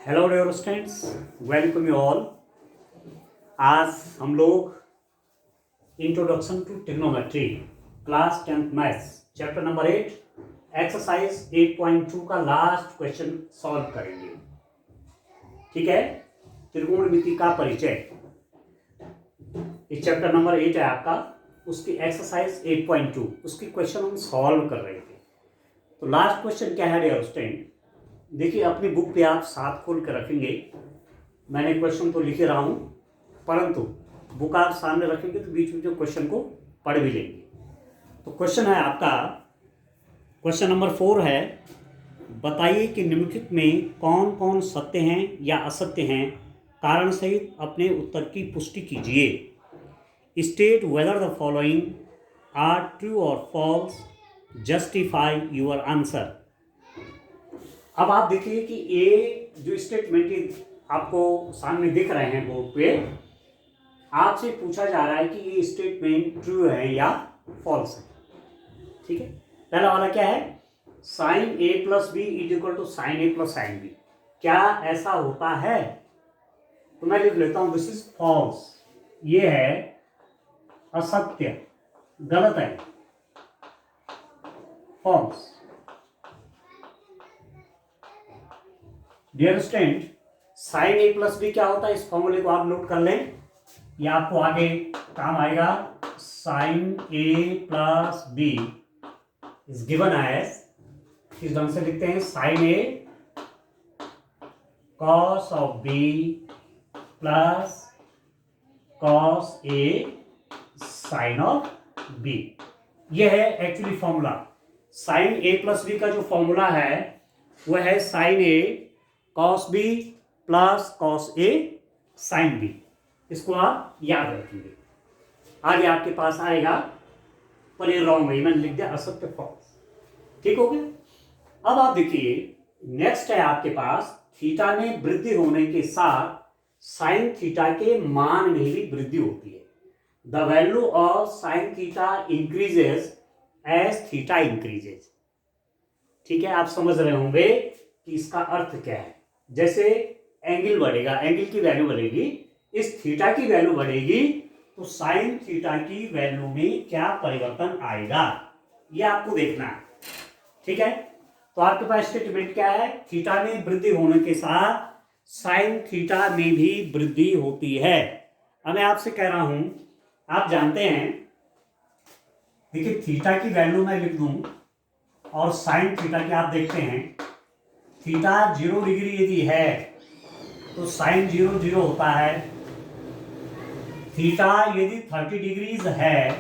Hello dear students, welcome you all. आज हम लोग introduction to trigonometry class 10th maths chapter number 8 exercise 8.2 का last question solve करेंगे। ठीक है, त्रिकोणमिति का परिचय इस चैप्टर नंबर 8 है आपका, उसकी एक्सरसाइज 8.2 उसकी क्वेश्चन हम सॉल्व कर रहे थे। तो लास्ट क्वेश्चन क्या है डियर स्टूडेंट, देखिए अपनी बुक पे आप साथ खोल कर रखेंगे। मैंने क्वेश्चन तो लिख रहा हूँ, परंतु बुक आप सामने रखेंगे तो बीच में जो क्वेश्चन को पढ़ भी लेंगे। तो क्वेश्चन है आपका, क्वेश्चन नंबर 4 है, बताइए कि निम्नलिखित में कौन कौन सत्य हैं या असत्य हैं, कारण सहित अपने उत्तर की पुष्टि कीजिए। State whether the following are true और फॉल्स, जस्टिफाई योर आंसर। अब आप देखिए कि ये जो स्टेटमेंट आपको सामने दिख रहे हैं बोर्ड पे, आपसे पूछा जा रहा है कि ये स्टेटमेंट ट्रू है या फॉल्स है। ठीक है, पहला वाला क्या है, sine A plus B is equal to sine A plus sine B. क्या ऐसा होता है? तो मैं लिख लेता हूं, दिस इज फॉल्स, ये है असत्य, गलत है, false. Dear student, sign A plus B क्या होता है, इस फॉर्मूले को आप नोट कर लें, ये आपको आगे काम आएगा। Sine A plus B is given as, इस ढंग से लिखते हैं, sine A cos of B plus cos A sine of B. ये है actually formula. Sine A plus B का जो फॉर्मूला है वह है sine A cos B plus cos A sine B. इसको आप याद रखेंगे, आगे आपके पास आएगा, पर ये रॉन्ग है, मैंने लिख दिया असत्य, फॉल्स। ठीक हो गया। अब आप देखिए, नेक्स्ट है आपके पास, थीटा में वृद्धि होने के साथ साइन थीटा के मान में भी वृद्धि होती है। The value of sine theta increases as theta increases. ठीक है, आप समझ रहे होंगे कि इसका अर्थ क्या है। जैसे एंगल बढ़ेगा, एंगल की वैल्यू बढ़ेगी, इस थीटा की वैल्यू बढ़ेगी, तो साइन थीटा की वैल्यू में क्या परिवर्तन आएगा, ये आपको देखना है। ठीक है, तो आपके पास स्टेटमेंट क्या है, थीटा में वृद्धि होने के साथ साइन थीटा में भी वृद्धि होती है। अब मैं आपसे कह रहा हूं, आप जानते हैं, देखिए थीटा की वैल्यू मैं लिख दूं और साइन थीटा की आप देखते हैं, थीटा 0 डिग्री यदि है तो साइन 0 0 होता है। थीटा यदि 30 डिग्रीज है,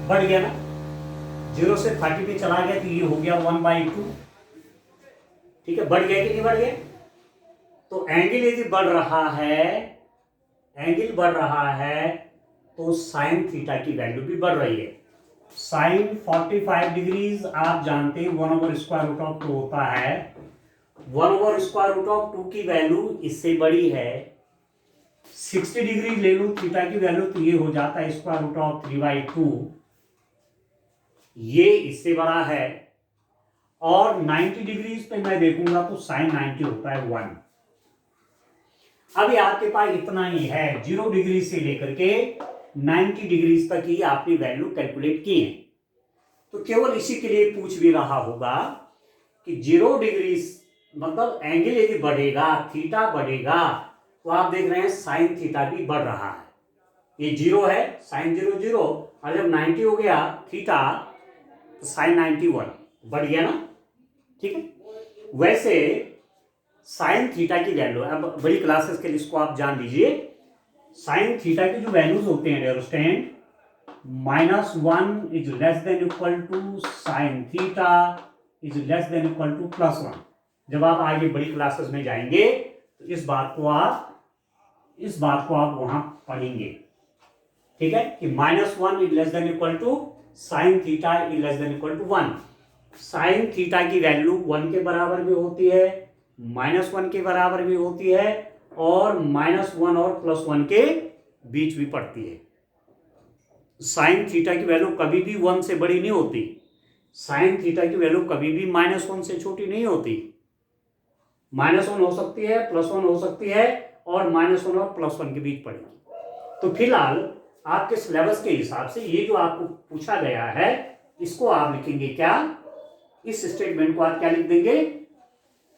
बढ़ गया ना, 0 से 30 पे चला गया तो ये हो गया 1/2। ठीक है, बढ़ गया कि नहीं बढ़ गया? तो एंगल यदि बढ़ रहा है, एंगल बढ़ रहा है, तो साइन थीटा की वैल्यू भी बढ़ रही है। साइन 45 डिग्रीज आप जानते हैं 1/√2 होता है। 1/√2 की वैल्यू इससे बड़ी है। 60 डिग्री ले लूं थीटा की वैल्यू तो ये हो जाता है √3/2, ये इससे बड़ा है। और 90 डिग्रीज पे मैं देखूंगा तो साइन 90 होता है 1। अभी आपके पास इतना ही है, 0 डिग्री से लेकर के 90 डिग्रीज तक ही आपने वैल्यू कैलकुलेट की है। तो केवल इसी के लिए पूछ भी रहा होगा कि 0 डिग्री मतलब एंगल यदि बढ़ेगा, थीटा बढ़ेगा, तो आप देख रहे हैं साइन थीटा भी बढ़ रहा है। ये 0 है, साइन 0 0, और जब 90 हो गया थीटा तो साइन 91 बढ़ गया ना। ठीक है, वैसे साइन थीटा की वैल्यू, अब बड़ी क्लासेस के लिए इसको आप जान लीजिए, साइन थीटा की जो वैल्यूज होते हैं dear student, -1 is less than equal to sine theta is less than equal to +1। जब आप आगे बड़ी क्लासेस में जाएंगे तो इस बात को आप वहां पढ़ेंगे। ठीक है, कि -1 is less than equal to sine theta is less than equal to 1। Sine theta की वैल्यू 1 के बराबर भी होती है, -1 के बराबर भी होती है, और -1 और +1 के बीच भी पड़ती है। साइन थीटा की वैल्यू कभी भी 1 से बड़ी नहीं होती, साइन थीटा की वैल्यू कभी भी -1 से छोटी नहीं होती। -1 हो सकती है, +1 हो सकती है, और -1 और +1 के बीच पड़ेगी। तो फिलहाल आपके सिलेबस के हिसाब से ये जो आपको पूछा गया है इसको आप लिखेंगे क्या, इस स्टेटमेंट को आप क्या लिख देंगे,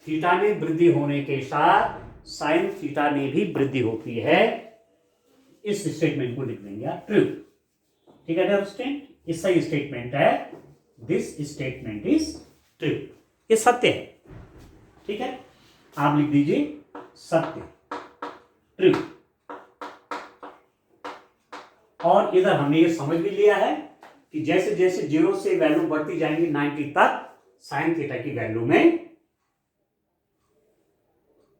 थीटा में वृद्धि होने के साथ साइन थीटा में भी वृद्धि होती है, इस स्टेटमेंट को लिख देंगे आप ट्रू। ठीक है अंडरस्टैंड, ये सही स्टेटमेंट है, दिस स्टेटमेंट इज ट्रू, ये सत्य है। ठीक है, आप लिख दीजिए सत्य, ट्रू। और इधर हमने ये समझ भी लिया है कि जैसे जैसे 0 से वैल्यू बढ़ती जाएंगी 90 तक साइन थीटा की वैल्यू में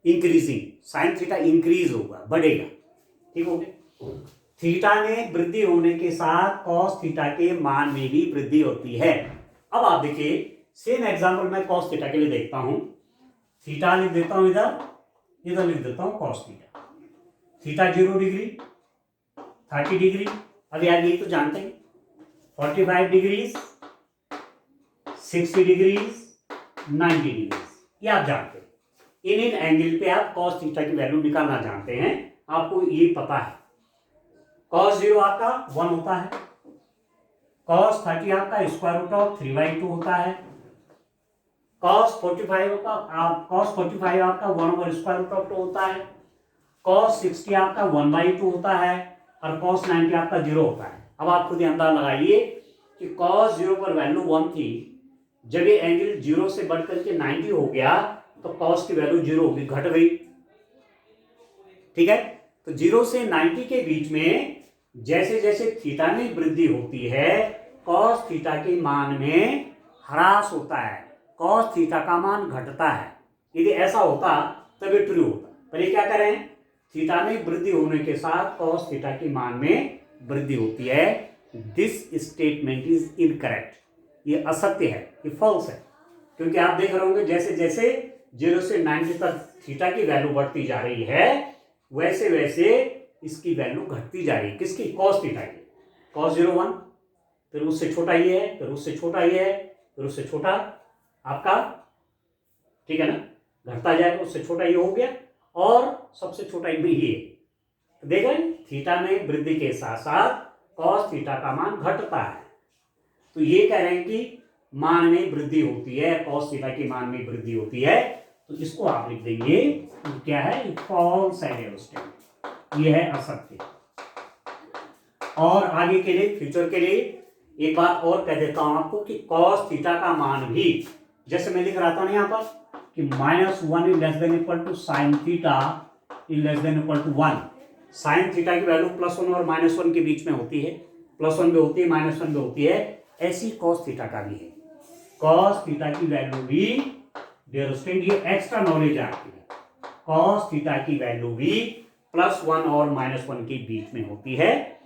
इंक्रीजिंग, साइन थीटा इंक्रीज होगा, बढ़ेगा। ठीक हो गया, थीटा में वृद्धि होने के साथ कॉस थीटा के मान में भी वृद्धि होती है। अब आप देखिए सेम एग्जांपल मैं कॉस थीटा के लिए देखता हूं, थीटा लिख देता हूं इधर, इधर लिख देता हूं cos theta, theta 0 degree, 30 degree, अब यार ये तो जानते हैं 45 डिग्रीज, 60 डिग्रीज, 90 डिग्रीज, ये आप जानते हैं। इन एंगल पे आप cos थीटा की वैल्यू निकालना जानते हैं, आपको ये पता है। cos 0 आपका 1 होता है, cos 30 आपका √3/2 होता है, cos 45 आपका 1/√2 होता है, cos 60 आपका 1/2 होता है, और cos 90 आपका 0 होता है। अब आप खुद ही अंदाजा लगाइए कि cos 0 पर वैल्यू 1 थी, जब ये एंगल 0 से बढ़कर के 90 हो गया तो cos की वैल्यू 0 होगी, घट गई। ठीक है, तो 0 से 90 के बीच में जैसे जैसे थीटा में वृद्धि होती है cos थीटा के मान में ह्रास होता है, cos थीटा का मान घटता है। यदि ऐसा होता तब ये ट्रू होता, पर ये क्या करें, थीटा में वृद्धि होने के साथ cos थीटा के मान में वृद्धि होती है। दिस स्टेटमेंट इज इनकरेक्ट, ये असत्य है, ये फॉल्स है, क्योंकि आप देख रहे होंगे जैसे जैसे 0 से 90 तक थीटा की वैल्यू बढ़ती जा रही है वैसे वैसे इसकी वैल्यू घटती जा रही है, किसकी, cos थीटा की। cos 0 1, फिर उससे छोटा ये है, फिर उससे छोटा ये है, फिर उससे छोटा आपका, ठीक है ना, घटता जाएगा, उससे छोटा ये हो गया, और सबसे छोटा ये। देख रहे हैं, थीटा में वृद्धि के साथ साथ cos थीटा का मान घटता है, तो ये कह रहे हैं कि मान में वृद्धि होती है, cos थीटा के मान में वृद्धि होती है, तो इसको आप लिख देंगे क्या है, फॉल्स स्टेटमेंट, ये है असत्य। और आगे के लिए, फ्यूचर के लिए एक बात और कह देता हूं आपको कि cos थीटा का मान भी, जैसे मैं लिख रहा था ना यहाँ पर कि -1 is less than equal to sine theta is less than equal to 1, sine theta की वैल्यू +1 और -1 के बीच में होती है, +1 भी होती है, -1 भी होती है, ऐसी cos थीटा का भी है। cos थीटा की वैल्यू भी, डियर स्टूडेंट, ये एक्स्ट्रा नॉलेज है आपके लिए, cos थीटा की वैल्यू भी +1 और -1 के बीच में होती है।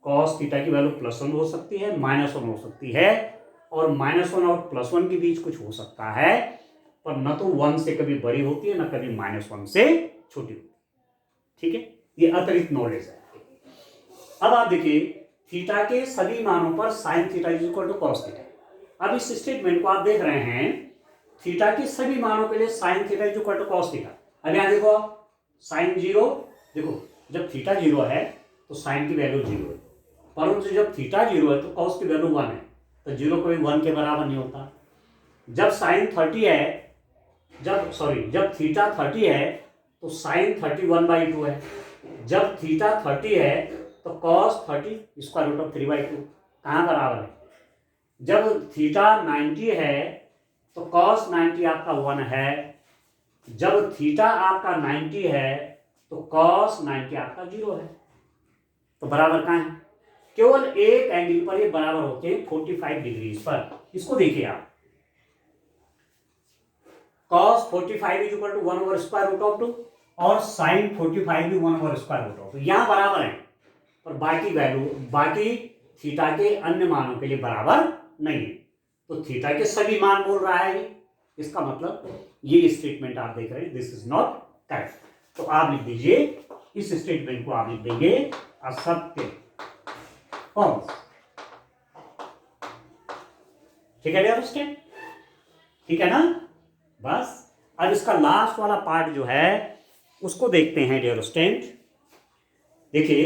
cos थीटा की वैल्यू +1 हो सकती है, -1 हो सकती है, और -1 और +1 के बीच कुछ हो सकता है, पर न तो 1 से कभी बड़ी होती है, न कभी -1 से छोटी होती है। ठीक है, ये अतिरिक्त नॉलेज है। अब आप देखिए थीटा के सभी मानों पर sine theta is equal to cos theta. अब इस स्टेटमेंट को आप देख रहे हैं, थीटा के सभी मानों के लिए sine theta is equal to cos theta. अब यहां देखो साइन 0, देखो जब थीटा 0 है तो साइन की वैल्यू 0 है, परंतु जब थीटा 0 है तो कॉस की वैल्यू 1 है, तो 0 कभी 1 के बराबर नहीं होता। जब साइन 30 है, जब थीटा 30 है तो साइन 31/2 है, जब थीटा 30 है तो cos 30 √3/2 कहाँ बराबर है। जब थीटा 90 है तो cos 90 आपका 1 है, जब थीटा आपका 90 है तो cos 90 आपका 0 है, तो बराबर कहाँ है, केवल एक एंगल पर ये बराबर होते हैं 45 डिग्री पर। इसको देखिए आप, cos 45 इज इक्वल टू 1/√2 और sin 45 भी 1/√2, यहां बराबर है, पर बाकी थीटा के अन्य मानों के लिए बराबर नहीं है। तो थीटा के सभी मान बोल रहा है, इसका मतलब ये स्टेटमेंट आप देख रहे हैं दिस इज नॉट करेक्ट। तो आप लिख दीजिए, इस स्टेटमेंट को आप लिख देंगे असत्य, फॉल्स। ठीक है, ठीक है ना, बस अब इसका लास्ट वाला पार्ट जो है उसको देखते हैं डियर स्टूडेंट। देखिए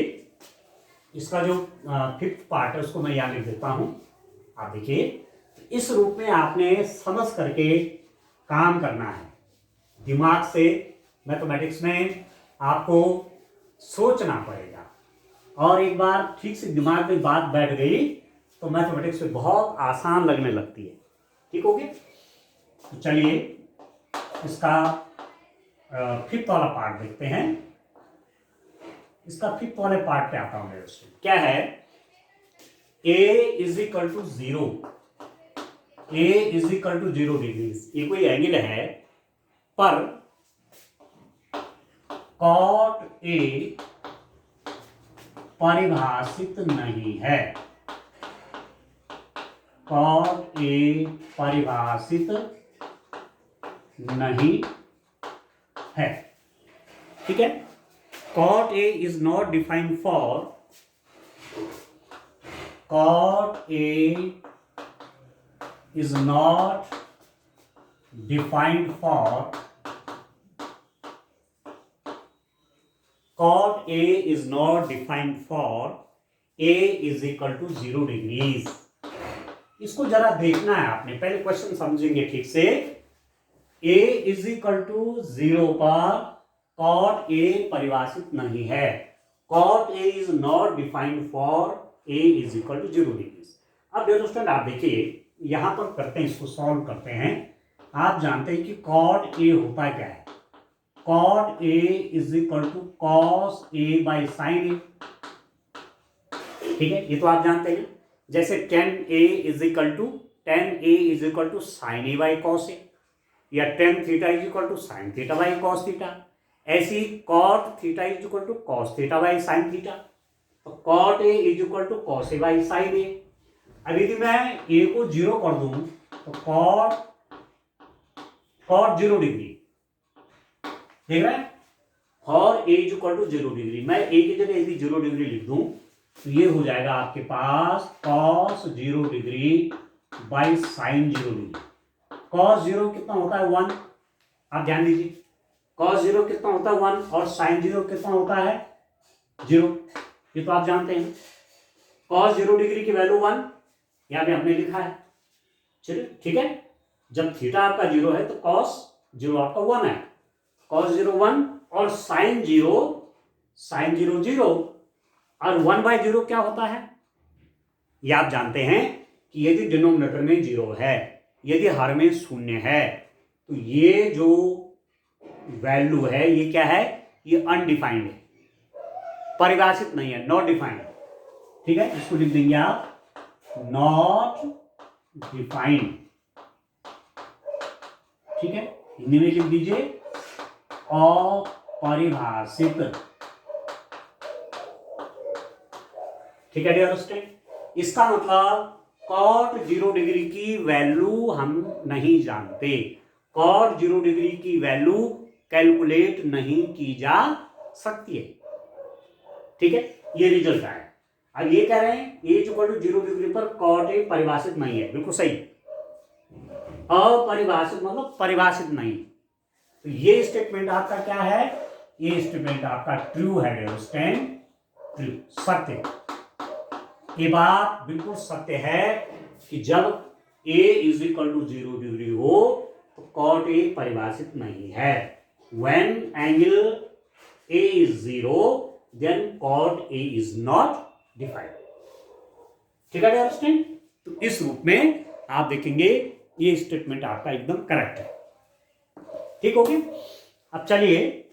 इसका जो फिफ्थ पार्ट है उसको मैं यहाँ लिख देता हूँ। आप देखिए इस रूप में आपने समझ करके काम करना है, दिमाग से। मैथमेटिक्स में आपको सोचना पड़ेगा, और एक बार ठीक से दिमाग में बात बैठ गई तो मैथमेटिक्स में बहुत आसान लगने लगती है। ठीक हो गया? तो चलिए इसका फिफ्थ वाला पार्ट देखते हैं। इसका फिफ्थ वाले पार्ट पे आता हूं मैं। क्या है? a is equal to 0, a is equal to 0 degree. ये कोई एंगल है पर cot a परिभाषित नहीं है। cot a परिभाषित नहीं है। ठीक है? cot a is not defined for, cot a is not defined for, cot a is not defined for a is equal to 0 degrees। इसको जरा देखना है आपने, पहले क्वेश्चन समझेंगे ठीक से। a इज इक्वल टू 0 पर cot a परिभाषित नहीं है। cot a is not defined for a is equal to 0 degrees। अब डियर स्टूडेंट आप देखिए यहां पर करते हैं, इसको सॉल्व करते हैं। आप जानते हैं कि cot a होता क्या है? cot a is equal to cos a by sin a। ठीक है, ये तो आप जानते हैं। जैसे tan a is equal to sin a by cos a, या tan theta is equal to sin theta by cos theta. ऐसी cot theta is equal to cos theta by sin theta. तो cot a is equal to cos a by sin a। अब यदि मैं a को 0 कर दूं तो cot 0 degree, देख रहे हैं? और a is equal to 0 degree, मैं a की जगह यदि 0 डिग्री लिख दूं तो ये हो जाएगा आपके पास cos 0 degree by sin 0 degree. cos 0 कितना होता है? 1। आप ध्यान दीजिए, cos 0 कितना होता है? 1, और sin 0 कितना होता है? 0। ये तो आप जानते हैं। cos 0 डिग्री की वैल्यू 1 यहाँ पे हमने लिखा है। चलिए ठीक है, जब थीटा आपका 0 है तो cos 0 आपका 1 है। cos 0 1 और sin 0 0, और 1/0 क्या होता है? ये आप जानते हैं कि यदि डिनोमिनेटर में 0 है, यदि हर में 0 है, तो ये जो वैल्यू है ये क्या है? ये अनडिफाइंड है, परिभाषित नहीं है, नॉट डिफाइंड। ठीक है, इसको लिख देंगे आप नॉट डिफाइंड। ठीक है, हिंदी में लिख दीजिए अपरिभाषित। ठीक है डियर स्टूडेंट, इसका मतलब cot 0 डिग्री की वैल्यू हम नहीं जानते। cot 0 डिग्री की वैल्यू कैलकुलेट नहीं की जा सकती है। ठीक है, ये रिजल्ट आया। अब ये कह रहे हैं a इक्वल टू 0 डिग्री पर cot a परिभाषित नहीं है। बिल्कुल सही, अपरिभाषित मतलब परिभाषित नहीं। तो ये स्टेटमेंट आपका क्या है? ये स्टेटमेंट आपका ट्रू है डियर स्टूडेंट, ट्रू, सत्य। ये बात बिल्कुल सत्य है कि जब a is equal to 0 degree हो तो cot a परिभाषित नहीं है। When angle a is 0, then cot a is not defined। ठीक है डियर स्टूडेंट, तो इस रूप में आप देखेंगे ये स्टेटमेंट आपका एकदम करेक्ट है। ठीक हो गया? अब चलिए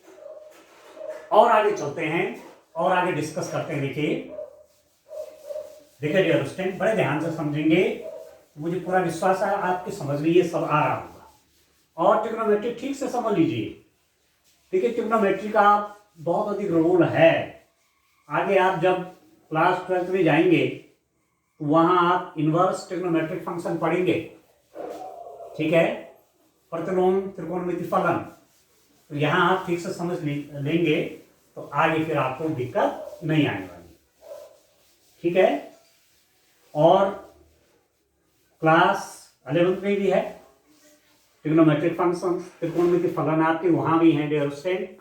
और आगे चलते हैं और आगे डिस्कस करते हैं। देखिए डियर स्टूडेंट, बड़े ध्यान से समझेंगे, मुझे पूरा विश्वास है आपके समझ में ये सब आ रहा होगा। और ट्रिग्नोमेट्री ठीक से समझ लीजिए। ठीक है, ट्रिग्नोमेट्री का बहुत अधिक रोल है। आगे आप जब क्लास 12th में जाएंगे तो वहां आप इनवर्स ट्रिग्नोमेट्रिक फंक्शन पढ़ेंगे। ठीक है, प्रतिलोम त्रिकोणमिति फलन, तो यहाँ आप ठीक से समझ लेंगे तो आगे फिर आपको दिक्कत नहीं आने वाली। ठीक है, और क्लास 11th में भी है ट्रिग्नोमेट्रिक फंक्शन, त्रिकोणमिति फलन आपके वहां भी हैं डियर स्टूडेंट।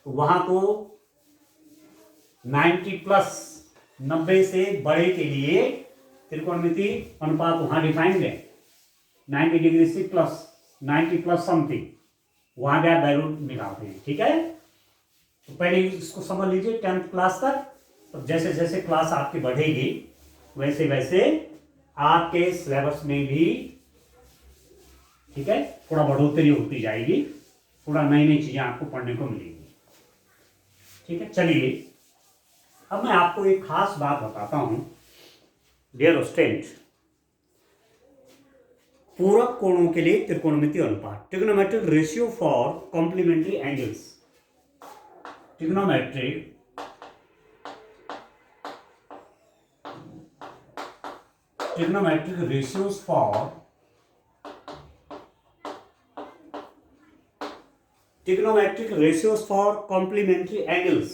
तो वहां तो 90 प्लस 90 से बड़े के लिए त्रिकोणमिति अनुपात वहां डिफाइंड है, 90 डिग्री से प्लस 90 प्लस समथिंग, वहां भी आप वैल्यू निकालते हैं। ठीक है, तो पहले इसको समझ लीजिए 10th क्लास तक। तो जैसे जैसे क्लास आपकी बढ़ेगी वैसे वैसे आपके सिलेबस में भी, ठीक है, थोड़ा बढ़ोतरी होती जाएगी, थोड़ा नई नई चीजें आपको पढ़ने को मिलेगी। ठीक है, चलिए अब मैं आपको एक खास बात बताता हूं डियर स्टूडेंट। पूरक कोणों के लिए त्रिकोणमिति अनुपात, trigonometric ratio for complementary angles, trigonometric ratios for trigonometric ratios for complementary angles।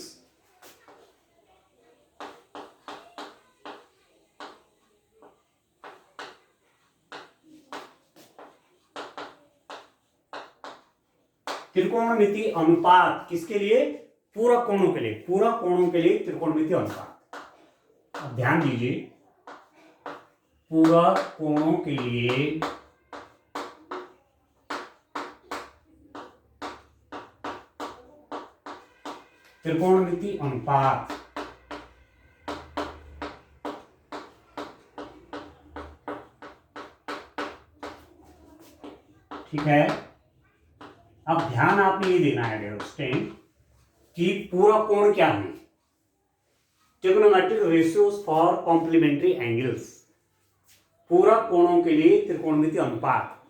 त्रिकोणमिति अनुपात किसके लिए? पूरक कोणों के लिए, पूरक कोणों के लिए त्रिकोणमिति अनुपात। अब ध्यान दीजिए, पूरक कोणों के लिए त्रिकोणमिति अनुपात ठीक है। अब ध्यान आपने ये देना है डियर स्टूडेंट कि पूरक कोण क्या है? Trigonometric ratios for complementary angles, पूरक कोणों के लिए त्रिकोणमिति अनुपात।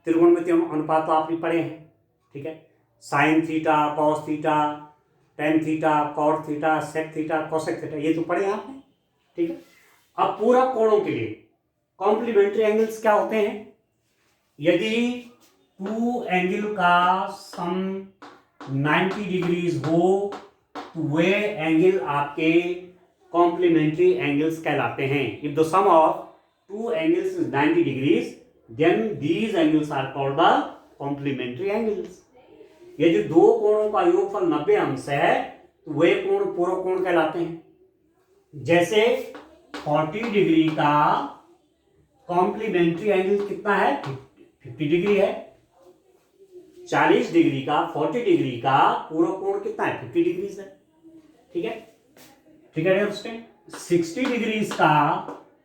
त्रिकोणमिति अनुपात तो आपने पढ़े हैं, ठीक है, sine theta, cos theta, tan theta, cot theta, sec theta, cosec theta, ये तो पढ़े हैं आपने, ठीक है। अब पूरक कोणों के लिए कॉम्प्लीमेंट्री एंगल्स क्या होते हैं? यदि टू एंगल का सम 90 डिग्रीज हो तो वे एंगल आपके कॉम्प्लीमेंट्री एंगल्स कहलाते हैं। If the sum of two angles is 90 degrees, then these angles are called the complementary angles। यदि दो कोणों का योगफल 90 अंश है तो वे कोण पूरक कोण कहलाते हैं। जैसे 40 डिग्री का कॉम्प्लीमेंट्री एंगल कितना है? 50 डिग्री है। 40 डिग्री का 40 डिग्री का पूरक कोण कितना है? 50 डिग्री है। ठीक है, ठीक है। 60 डिग्री का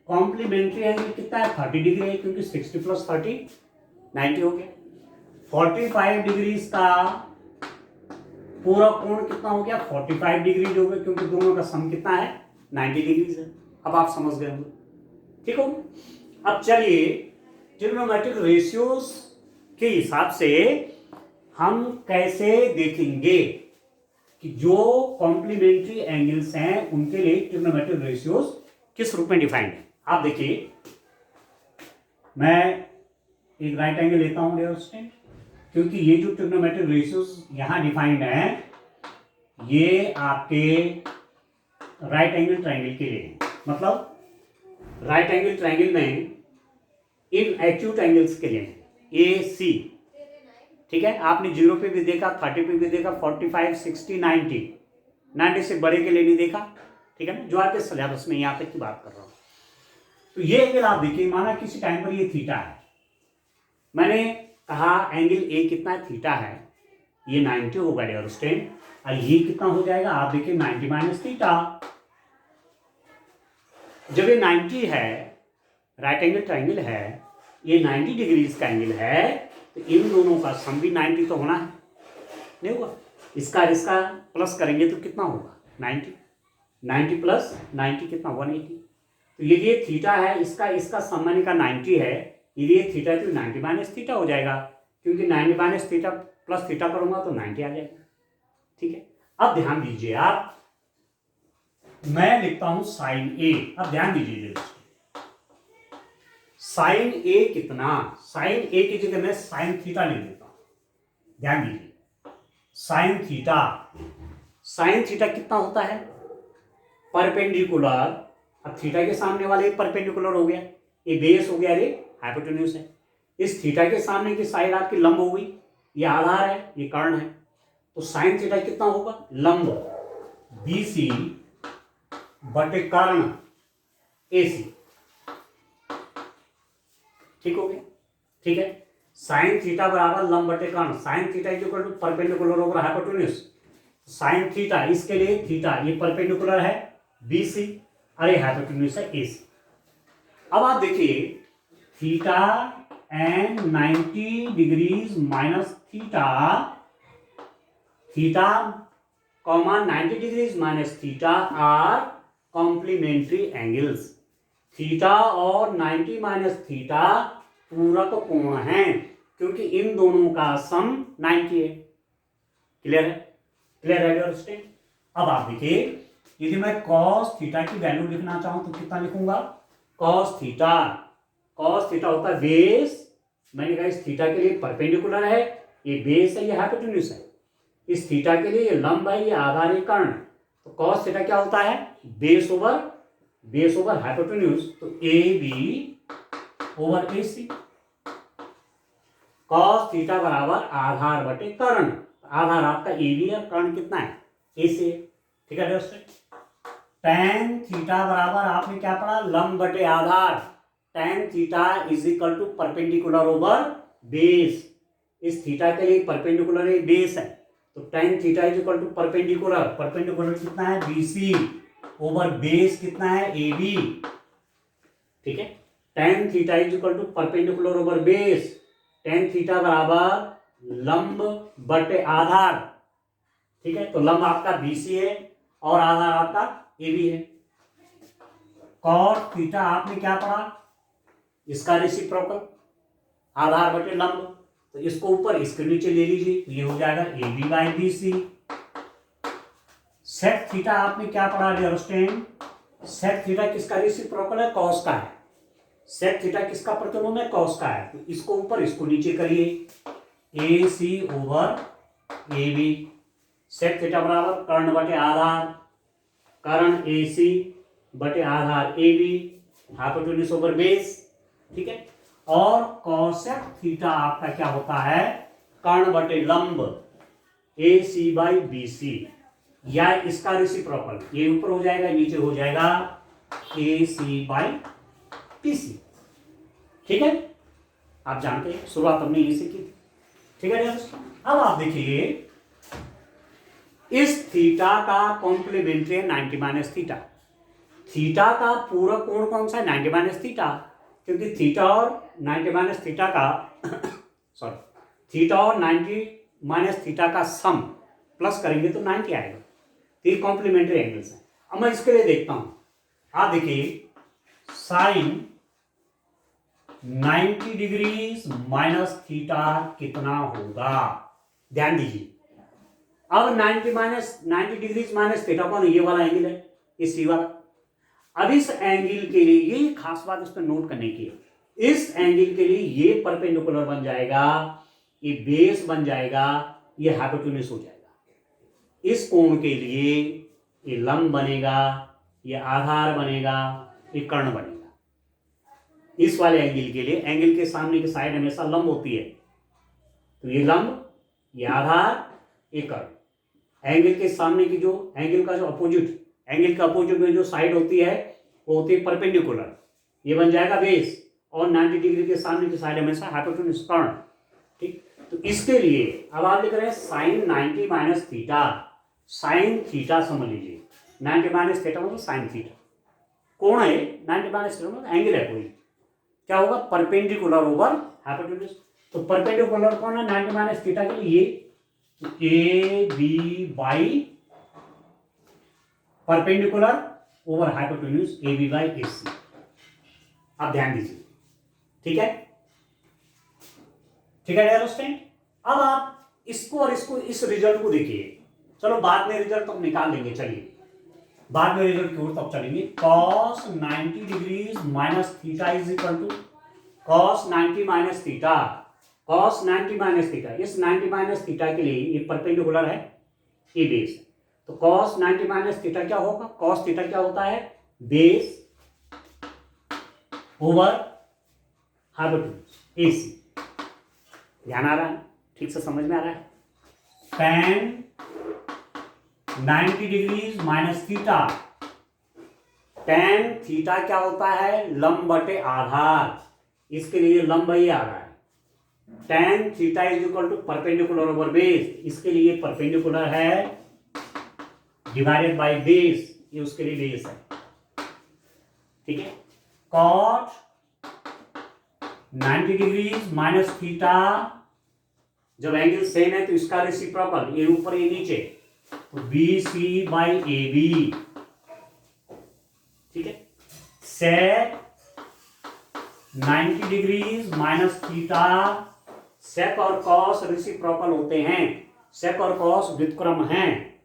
कॉम्प्लीमेंट्री एंगल कितना है? 30 डिग्री है, क्योंकि 60 प्लस 30 90 हो गया। 45 डिग्री का पूरक कोण कितना हो गया? 45 डिग्री हो गया, क्योंकि दोनों का सम कितना है? 90 डिग्री है। अब आप समझ गए होंगे, ठीक हो। अब चलिए ट्रिग्नोमेट्रिक रेशियोज के हिसाब से हम कैसे देखेंगे कि जो कॉम्प्लीमेंट्री एंगल्स हैं उनके लिए ट्रिग्नोमेट्रिक रेशियोज किस रूप में डिफाइंड है। आप देखिए, मैं एक राइट एंगल लेता हूं डियर स्टूडेंट, क्योंकि ये जो ट्रिग्नोमेट्रिक रेशियोज यहां डिफाइंड है ये आपके राइट एंगल ट्रायंगल के लिए, मतलब राइट एंगल ट्रायंगल में इन एक्यूट एंगल्स के लिए ए सी, ठीक है। आपने 0 पे भी देखा, 30 पे भी देखा, 45, 60, 90 से बड़े के लिए नहीं देखा, ठीक है ना, जो आपके सिलेबस में यहाँ तक की बात कर रहा हूँ। तो ये एंगल आप देखिए, माना किसी टाइम पर ये थीटा है, मैंने कहा एंगल ए कितना है? थीटा है, ये 90 होगा डियर स्टूडेंट, और ये कितना हो जाएगा? आप देखिए 90 माइनस थीटा। जब ये 90 है, राइट एंगल ट्रायंगल है, ये 90 डिग्रीज का एंगल है, तो इन दोनों का सम भी 90 तो होना है, नहीं होगा? इसका प्लस करेंगे तो कितना होगा? 90 प्लस 90 कितना? 180। तो यदि ये थीटा है, इसका सम मैंने का 90 है, यदि ये थीटा है तो 90 माइनस थीटा हो जाएगा, क्योंकि 90 माइनस थीटा प्लस थीटा करूंगा तो 90 आ जाएगा, ठीक है। अब ध्यान दीजिए आप, मैं लिखता हूं साइन ए। अब ध्यान दीजिए, साइन ए कितना? साइन ए की जगह मैं साइन थीटा लिख देता हूं। ध्यान दीजिए, साइन थीटा कितना होता है? परपेंडिकुलर। अब थीटा के सामने वाले परपेंडिकुलर हो गया, ये बेस हो गया, ये हाइपोटेन्यूज है। इस थीटा के सामने की साइड आपकी लंब हो गई, ये आधार है, ये कर्ण है, तो साइन थीटा कितना होगा, लंब BC बटे कर्ण AC। ठीक हो गया, ठीक है। साइन थीटा बराबर लंब बटे कर्ण, sine theta is equal to perpendicular over hypotenuse. Sine theta, इसके लिए थीटा ये परपेंडिकुलर है BC और ये हाइपोटेन्यूज है AC। अब आप देखिए theta and 90 degrees minus theta, theta comma 90 degrees minus theta are complementary angles. Theta और 90 माइनस थीटा पूरक कोण हैं, क्योंकि इन दोनों का सम 90 है। क्लियर है, क्लियर है अंडरस्टैंड। अब आप देखिए यदि मैं cos थीटा की वैल्यू लिखना चाहूं तो कितना लिखूंगा, cos थीटा, cos थीटा होता है बेस, मैंने कहा इस थीटा के लिए परपेंडिकुलर है, ये बेस है, ये हाइपोटेन्यूज है। इस थीटा के लिए ये लंब है, ये आधार, ये कर्ण। तो cos थीटा क्या होता है, बेस ओवर हाइपोटेन्यूज, तो AB over AC। cos theta बराबर आधार बटे कर्ण, आधार आपका AB है, कर्ण कितना है, AC है। ठीक है दोस्तों। tan थीटा बराबर आपने क्या पढ़ा, लंब बटे आधार, tan theta is equal to perpendicular over base. इस थीटा के लिए परपेंडिकुलर एक बेस है, तो tan theta is equal to perpendicular, perpendicular कितना है BC ओवर बेस कितना है AB। ठीक है, tan theta is equal to perpendicular over base, tan theta बराबर लंब बटे आधार। ठीक है, तो लंब आपका BC है और आधार आपका AB है। cos थीटा आपने क्या पढ़ा, इसका रेसिप्रोकल, आधार बटे लंब, तो इसको ऊपर इसके नीचे ले लीजिए, तो ये हो जाएगा AB by BC। sec theta आपने क्या पढ़ा डियर स्टूडेंट, sec थीटा किसका रेसिप्रोकल है, cos का है। sec थीटा किसका प्रतिलोम है, cos का है, तो इसको ऊपर इसको नीचे करिए, AC over AB। sec theta बराबर कर्ण बटे आधार, कर्ण AC बटे आधार AB, हाइपोटेन्यूज ओवर बेस। ठीक है, और cosec थीटा आपका क्या होता है, कर्ण बटे लंब AC बाई BC, या इसका रेसिप्रोकल, ये ऊपर हो जाएगा नीचे हो जाएगा AC बाई BC। ठीक है, आप जानते हैं शुरुआत हमने ये सीखी थी। ठीक है, अब आप देखिए इस थीटा का कॉम्प्लीमेंट्री है 90 माइनस थीटा। थीटा का पूरा कोण कौन सा है, 90 माइनस थीटा, क्योंकि थीटा और 90 माइनस थीटा का सॉरी, थीटा और 90 माइनस थीटा का सम प्लस करेंगे तो 90 आएगा। ये कॉम्प्लीमेंट्री एंगल्स हैं। अब मैं इसके लिए देखता हूं, आप देखिए साइन 90 डिग्री माइनस थीटा कितना होगा, ध्यान दीजिए। अब 90 डिग्री माइनस थीटा कौन, ये वाला एंगल है, ये सी वाला। अब इस एंगल के लिए ये खास बात इस पर नोट करने की है, इस एंगल के लिए ये परपेंडिकुलर बन जाएगा, ये बेस बन जाएगा, ये हाइपोटेन्यूज हो जाएगा। इस कोण के लिए ये लंब बनेगा, ये आधार बनेगा, ये कर्ण बनेगा। इस वाले एंगल के लिए, एंगल के सामने की साइड हमेशा लंब होती है, तो ये लंब, ये आधार, ये कर्ण। एंगल के सामने की जो एंगल का जो अपोजिट, एंगल का अपोजिट में जो साइड होती है वो होती है परपेंडिकुलर, ये बन जाएगा बेस, और 90 डिग्री के सामने की साइड हमेशा हाइपोटेन्यूज, कर्ण। ठीक, तो इसके लिए अब आप लिख रहे हैं sine 90 minus theta, sine theta समझ लीजिए, 90 माइनस थीटा मतलब साइन थीटा, कोण है 90 माइनस थीटा मतलब एंगल है कोई, क्या होगा, परपेंडिकुलर ओवर हाइपोटेन्यूज। तो परपेंडिकुलर कौन है 90 माइनस थीटा के लिए, A B by perpendicular over hypotenuse A B by A C. आप ध्यान दीजिए, ठीक है, ठीक है अंडरस्टैंड। अब आप इसको और इसको, इस रिजल्ट को देखिए, चलो बाद में रिजल्ट तो निकाल लेंगे, चलिए बाद में रिजल्ट की ओर तब चलेंगे। cos 90 degree minus theta is equal to cos 90 minus theta, cos 90 minus theta, इस 90 माइनस थीटा के लिए ये परपेंडिकुलर है, ये बेस है, तो cos 90 माइनस थीटा क्या होगा, cos थीटा क्या होता है, बेस ओवर हाइपोटेन्यूज AC। ध्यान आ रहा है, ठीक से समझ में आ रहा है। tan 90 degrees minus theta, tan theta क्या होता है, लंब बटे आधार, इसके लिए लंब ही आ रहा है। tan theta is equal to perpendicular over base, इसके लिए परपेंडिकुलर है डिवाइडेड बाय बेस, ये उसके लिए बेस है, ठीक है। cot 90 डिग्रीज माइनस थीटा, जब एंगल सेम है तो इसका रेसिप्रोकल, ये ऊपर ये नीचे, तो BC बाई AB, ठीक है। sec 90 degrees minus theta, sec और cos रेसिप्रोकल होते हैं, sec और cos व्युत्क्रम हैं,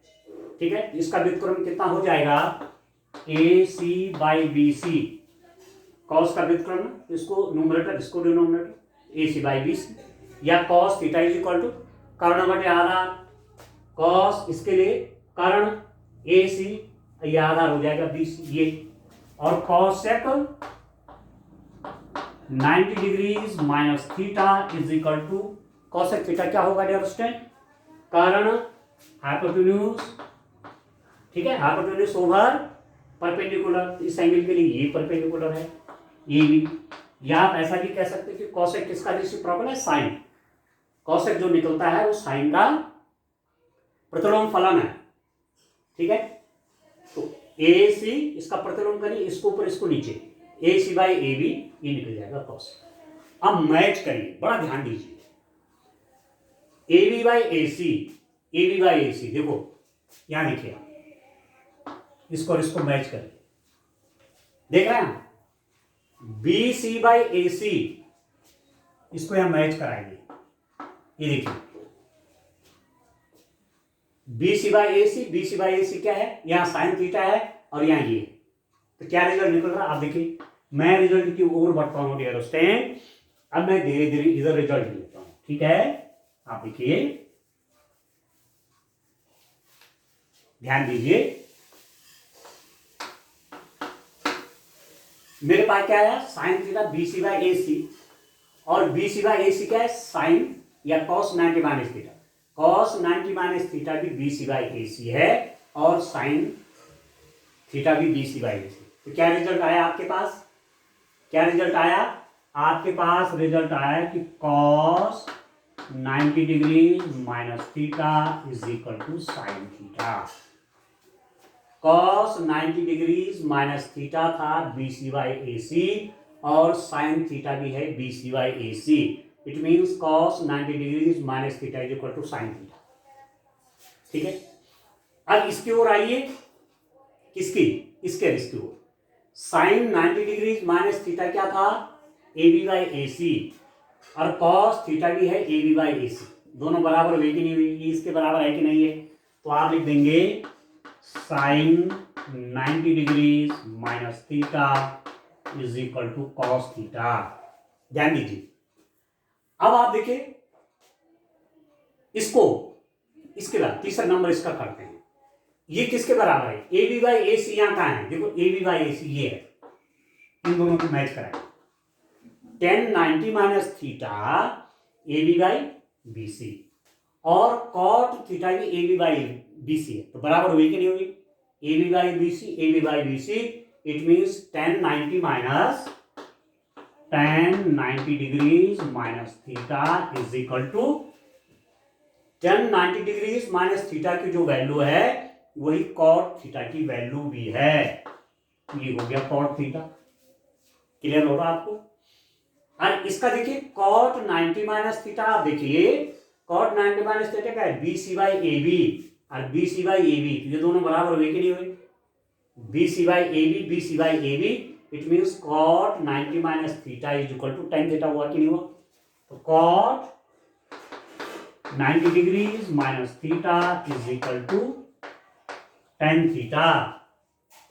ठीक है। इसका व्युत्क्रम कितना हो जाएगा, AC बाई BC, cos का व्युत्क्रम, इसको न्यूमरेटर इसको डिनोमिनेटर, AC बाई BC, या cos theta is equal to कर्ण बटे आधार, cos इसके लिए कर्ण AC, ये आधार हो जाएगा BC ये, और cosec 90 degrees minus theta is equal to cosec theta क्या होगा डियर स्टूडेंट, कर्ण हाइपोटेन्यूज, ठीक है, हाइपोटेन्यूज ओवर परपेंडिकुलर, इस एंगल के लिए ये परपेंडिकुलर है ये भी, या आप ऐसा भी कह सकते हैं कि cosec किसका रेसिप्रोकल है, साइन, cosec जो निकलता है वो साइन का प्रतिलोम फलन है, ठीक है। तो AC इसका प्रतिलोम करिए, इसको ऊपर इसको नीचे, AC बाई AB, ये निकल जाएगा cos। अब मैच करिए, बड़ा ध्यान दीजिए, AB by AC, AB by AC, देखो यहां देखिए, इसको और इसको मैच करिए, देख रहे हैं, BC बाई AC, इसको यहां मैच कराएंगे, ये देखिए BC by AC, BC by AC क्या है, यहां साइन थीटा है और यहां ये, तो क्या रिजल्ट निकल रहा है आप देखिए। मैं रिजल्ट की ओर बढ़ता हूं डियर स्टूडेंट, अब मैं धीरे धीरे इधर रिजल्ट लेता हूं, ठीक है। आप देखिए, ध्यान दीजिए, मेरे पास क्या है, sine theta BC by AC, और BC बाई AC क्या है, साइन या cos 90 minus theta, cos 90 minus theta भी BC बाई AC है, और साइन थीटा भी BC बाई AC। तो क्या रिजल्ट आया आपके पास, क्या रिजल्ट आया आपके पास, रिजल्ट आया कि cos 90 degree minus theta is equal to sine theta. cos 90 degree minus theta था BC बाई AC, और साइन थीटा भी है BC by AC, it means cos 90 degree minus theta is equal to sine theta, ठीक है। अब इसकी ओर आइए, किसकी, इसके इसकी ओर, साइन 90 डिग्री माइनस थीटा क्या था, AB बाई AC, और cos थीटा भी है AB बाई AC, दोनों बराबर हुई कि नहीं हुई, इसके बराबर है कि नहीं है, तो आप लिख देंगे sine 90 degree minus theta is equal to cos थीटा। ध्यान दीजिए, अब आप देखिए इसको, इसके बाद तीसरा नंबर इसका करते हैं, ये किसके बराबर है, AB बाई AC, यहां कहां है, देखो AB बाई AC ये है, इन दोनों को मैच कराएं, tan 90 minus theta AB by BC, और cot थीटा भी AB बाई BC है, तो बराबर हुई कि नहीं हुई, AB by BC, AB by BC, it means tan 90 minus tan 90 degrees minus theta is equal to tan 90 degrees minus theta की जो वैल्यू है वही cot थीटा की वैल्यू भी है, ये हो गया cot थीटा, क्लियर हो रहा आपको। और इसका देखिए cot 90 माइनस थीटा, आप देखिए cot 90 माइनस थीटा क्या है, BC बाई AB, और BC बाई AB, ये दोनों बराबर हुए कि नहीं हुए, BC by AB, BC by AB, it means cot 90 minus theta is equal to tan theta, हुआ कि नहीं हुआ, तो cot 90 degrees minus theta is equal to tan theta,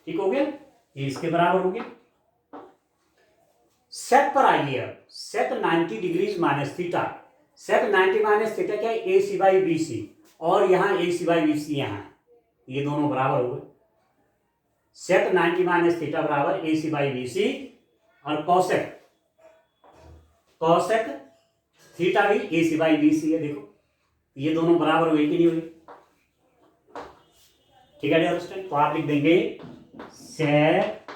ठीक हो गया, ये इसके बराबर हो गया। सेक पर आइए, अब सेक 90 degrees minus theta, sec 90 minus theta क्या है, AC बाई BC, और यहां AC बाई BC, यहां ये दोनों बराबर हो गए, सेक 90 माइनस थीटा बराबर AC बाई BC, और कॉसेक थीटा भी ए सी बाई बी सी है। देखो ये दोनों बराबर हुए कि नहीं हुए? ठीक है डियर स्टूडेंट, तो आप लिख देंगे sec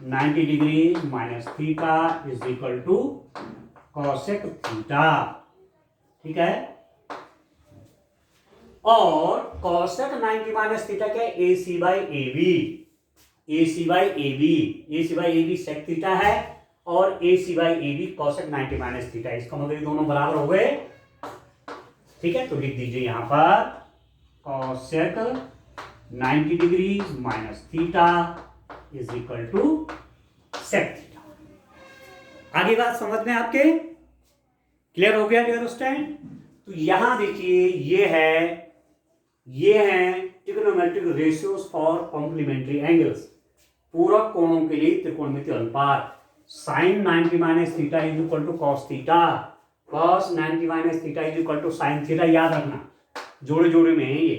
90 degree minus theta is equal to cosec theta. ठीक है, और कॉसेक 90 माइनस थीटा क्या है? A C by A B, A C by A B, A C by A B sec theta है और A C by A B cosec 90 minus theta. इसका मतलब ये दोनों बराबर हो गए। ठीक है, तो लिख दीजिए यहां पर cosec 90 degree minus theta is equal to sec theta. आगे बात समझ में आपके क्लियर हो गया डियर स्टूडेंट? तो यहां देखिए ये है trigonometric ratios for complementary angles, पूरक कोणों के लिए त्रिकोणमितीय अनुपात। Sine 90 minus theta is equal to cos theta, cos 90 minus theta is equal to sine theta. याद रखना जोड़े जोड़े में है ये।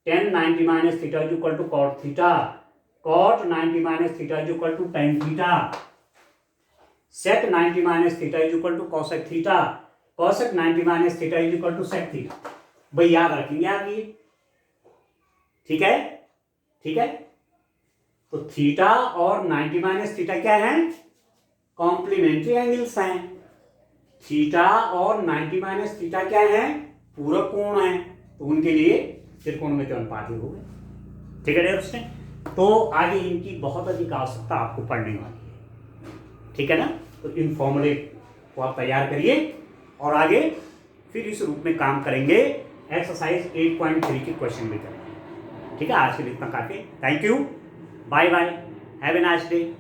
Tan 90 minus theta is equal to cot theta, cot 90 minus theta is equal to tan theta, sec 90 minus theta is equal to cosec theta, cosec 90 minus theta is equal to sec theta. भाई याद रखेंगे आप ये। ठीक है, ठीक है, तो थीटा और 90 माइनस थीटा क्या है? कॉम्प्लीमेंट्री एंगल्स हैं। थीटा और 90 माइनस थीटा क्या है? पूरक कोण है, तो उनके लिए त्रिकोणमितीय अनुपात ही हो गए। ठीक है डियर स्टूडेंट, तो आगे इनकी बहुत अधिक आवश्यकता आपको पढ़ने वाली है। ठीक है ना, तो इन फॉर्मूले को आप तैयार करिए और आगे फिर इस रूप में काम करेंगे। एक्सरसाइज 8.3 के क्वेश्चन भी करेंगे। ठीक है, आज के लिए इतना काफी। Thank you, bye bye, have a nice day.